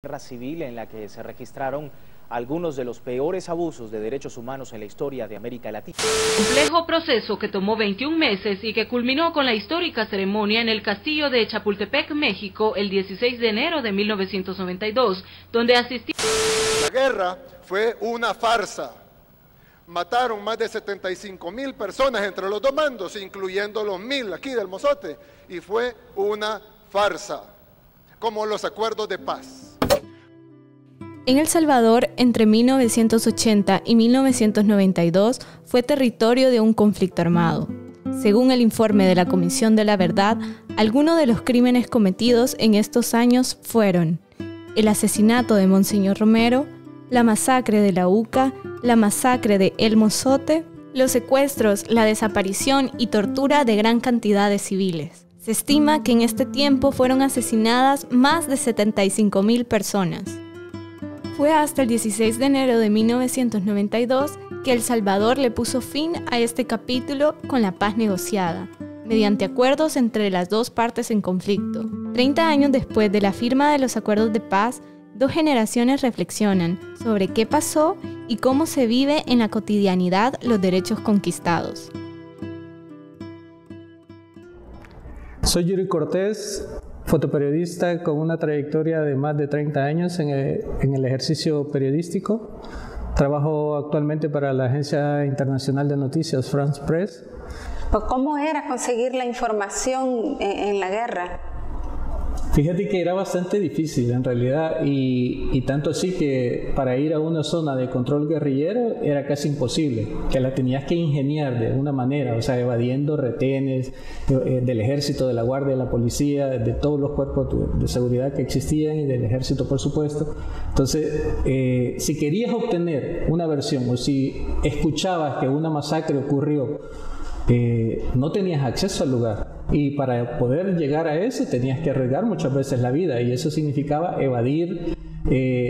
Guerra civil en la que se registraron algunos de los peores abusos de derechos humanos en la historia de América Latina. Complejo proceso que tomó 21 meses y que culminó con la histórica ceremonia en el castillo de Chapultepec, México, el 16 de enero de 1992, donde asistió. La guerra fue una farsa. Mataron más de 75,000 personas entre los dos bandos, incluyendo los 1,000 aquí del Mozote, y fue una farsa, como los acuerdos de paz. En El Salvador, entre 1980 y 1992, fue territorio de un conflicto armado. Según el informe de la Comisión de la Verdad, algunos de los crímenes cometidos en estos años fueron el asesinato de Monseñor Romero, la masacre de la UCA, la masacre de El Mozote, los secuestros, la desaparición y tortura de gran cantidad de civiles. Se estima que en este tiempo fueron asesinadas más de 75,000 personas. Fue hasta el 16 de enero de 1992 que El Salvador le puso fin a este capítulo con la paz negociada, mediante acuerdos entre las dos partes en conflicto. 30 años después de la firma de los acuerdos de paz, dos generaciones reflexionan sobre qué pasó y cómo se vive en la cotidianidad los derechos conquistados. Soy Yuri Cortés, fotoperiodista con una trayectoria de más de 30 años en el ejercicio periodístico. Trabajo actualmente para la agencia internacional de noticias France Press. ¿Cómo era conseguir la información en la guerra? Fíjate que era bastante difícil en realidad y tanto así que para ir a una zona de control guerrillero era casi imposible, que la tenías que ingeniar de una manera, o sea, evadiendo retenes del ejército, de la guardia, de la policía, de todos los cuerpos de seguridad que existían y del ejército, por supuesto. Entonces, si querías obtener una versión o si escuchabas que una masacre ocurrió, no tenías acceso al lugar. Y para poder llegar a eso tenías que arriesgar muchas veces la vida y eso significaba evadir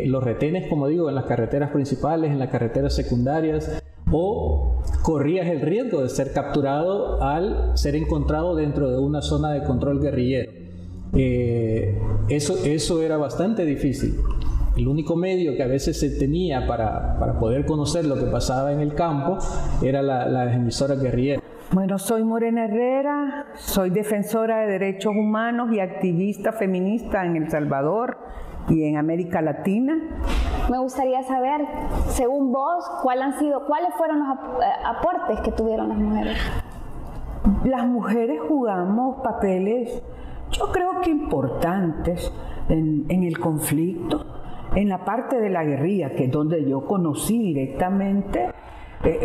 los retenes, como digo, en las carreteras principales, en las carreteras secundarias, o corrías el riesgo de ser capturado al ser encontrado dentro de una zona de control guerrillero. Eso era bastante difícil. El único medio que a veces se tenía para poder conocer lo que pasaba en el campo era las emisoras guerrilleras. Bueno, soy Morena Herrera, soy defensora de derechos humanos y activista feminista en El Salvador y en América Latina. Me gustaría saber, según vos, ¿cuáles fueron los aportes que tuvieron las mujeres? Las mujeres jugamos papeles, yo creo que importantes en el conflicto, en la parte de la guerrilla, que es donde yo conocí directamente.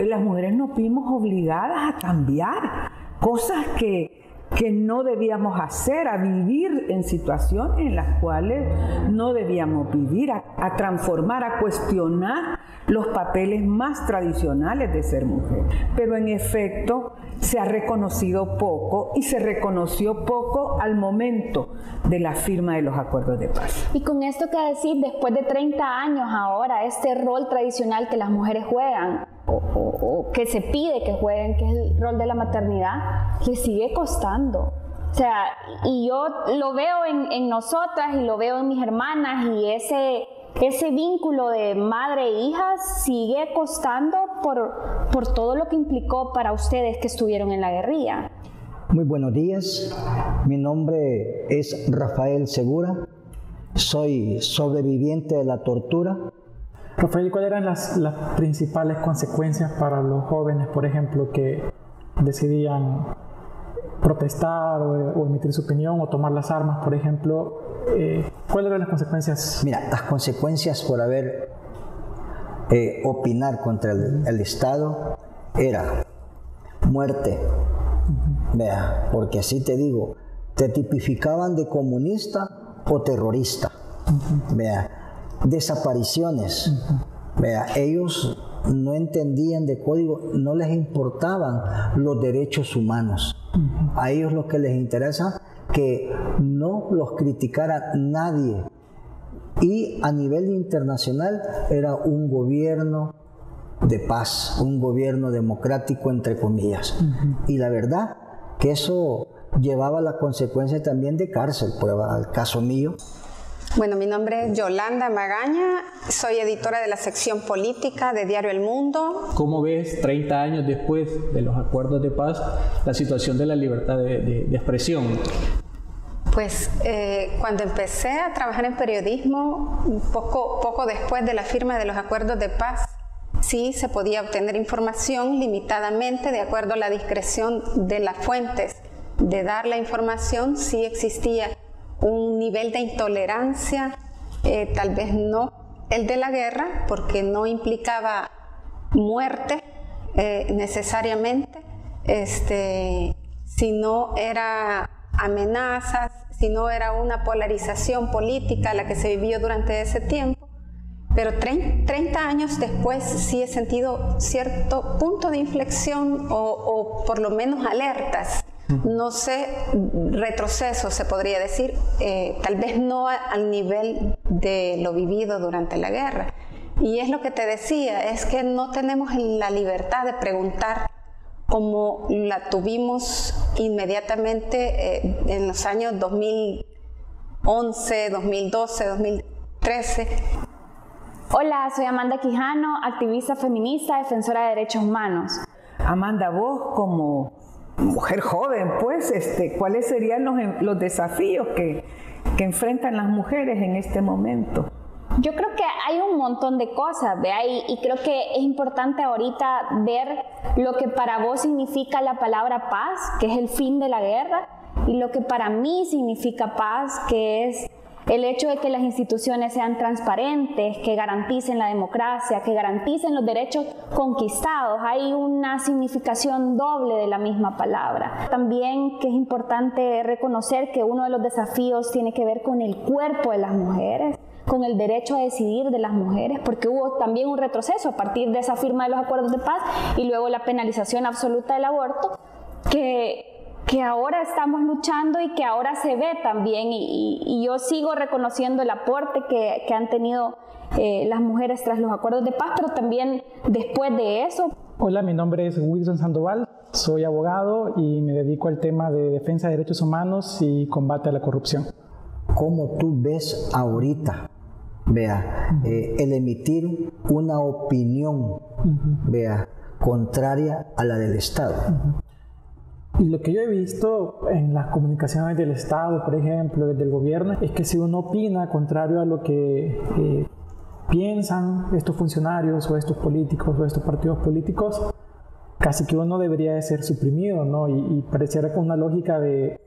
Las mujeres nos vimos obligadas a cambiar cosas que no debíamos hacer, a vivir en situaciones en las cuales no debíamos vivir, a transformar, a cuestionar los papeles más tradicionales de ser mujer. Pero en efecto se ha reconocido poco y se reconoció poco al momento de la firma de los acuerdos de paz. Y con esto que decís, después de 30 años ahora, este rol tradicional que las mujeres juegan, o que se pide que jueguen, que es el rol de la maternidad, le sigue costando. O sea, y yo lo veo en nosotras y lo veo en mis hermanas, y ese vínculo de madre e hija sigue costando por todo lo que implicó para ustedes que estuvieron en la guerrilla. Muy buenos días, mi nombre es Rafael Segura, soy sobreviviente de la tortura. Rafael, ¿cuáles eran las principales consecuencias para los jóvenes, por ejemplo, que decidían protestar o emitir su opinión o tomar las armas, por ejemplo? ¿Cuáles eran las consecuencias? Mira, las consecuencias por opinar contra el Estado era muerte. Vea, porque así te digo, te tipificaban de comunista o terrorista. Vea, desapariciones. Vea, ellos no entendían de código, no les importaban los derechos humanos. A ellos lo que les interesa que no los criticara nadie. Y a nivel internacional era un gobierno de paz, un gobierno democrático entre comillas. Y la verdad que eso llevaba la consecuencia también de cárcel. Prueba el caso mío. Bueno, mi nombre es Yolanda Magaña, soy editora de la sección política de Diario El Mundo. ¿Cómo ves, 30 años después de los acuerdos de paz, la situación de la libertad de expresión? Pues cuando empecé a trabajar en periodismo, poco después de la firma de los acuerdos de paz, sí se podía obtener información limitadamente de acuerdo a la discreción de las fuentes de dar la información. Sí existía un nivel de intolerancia, tal vez no el de la guerra, porque no implicaba muerte necesariamente, sino era amenazas, sino era una polarización política la que se vivió durante ese tiempo. Pero 30 años después sí he sentido cierto punto de inflexión o por lo menos alertas. No sé, retroceso se podría decir, tal vez no al nivel de lo vivido durante la guerra. Y es lo que te decía, es que no tenemos la libertad de preguntar como la tuvimos inmediatamente en los años 2011, 2012, 2013. Hola, soy Amanda Quijano, activista feminista, defensora de derechos humanos. Amanda, vos como mujer joven, pues, ¿cuáles serían los desafíos que enfrentan las mujeres en este momento? Yo creo que hay un montón de cosas, ¿vea? Y creo que es importante ahorita ver lo que para vos significa la palabra paz, que es el fin de la guerra, y lo que para mí significa paz, que es el hecho de que las instituciones sean transparentes, que garanticen la democracia, que garanticen los derechos conquistados. Hay una significación doble de la misma palabra. También que es importante reconocer que uno de los desafíos tiene que ver con el cuerpo de las mujeres, con el derecho a decidir de las mujeres, porque hubo también un retroceso a partir de esa firma de los acuerdos de paz y luego la penalización absoluta del aborto, que ahora estamos luchando y que ahora se ve también, y yo sigo reconociendo el aporte que han tenido las mujeres tras los acuerdos de paz, pero también después de eso. Hola, mi nombre es Wilson Sandoval, soy abogado y me dedico al tema de defensa de derechos humanos y combate a la corrupción. ¿Cómo tú ves ahorita, el emitir una opinión, contraria a la del Estado? Y lo que yo he visto en las comunicaciones del Estado, por ejemplo, del gobierno, es que si uno opina contrario a lo que piensan estos funcionarios o estos políticos o estos partidos políticos, casi que uno debería de ser suprimido, ¿no? Y pareciera con una lógica de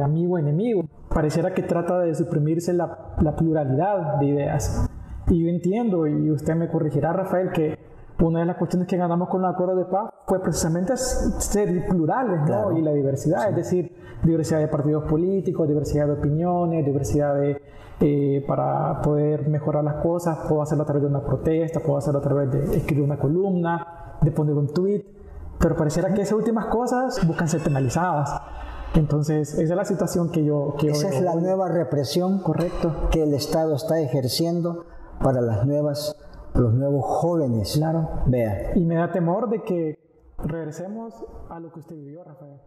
amigo-enemigo. Pareciera que trata de suprimirse la pluralidad de ideas. Y yo entiendo, y usted me corregirá, Rafael, que una de las cuestiones que ganamos con los acuerdos de paz fue precisamente ser plurales, ¿no? Claro. Y la diversidad, sí. Es decir, diversidad de partidos políticos, diversidad de opiniones, diversidad para poder mejorar las cosas. Puedo hacerlo a través de una protesta, puedo hacerlo a través de escribir una columna, de poner un tweet, pero pareciera que esas últimas cosas buscan ser penalizadas. Entonces, esa es la situación que yo esa es la nueva represión, correcto, que el Estado está ejerciendo para los nuevos jóvenes. Claro. Vea. Y me da temor de que regresemos a lo que usted vivió, Rafael.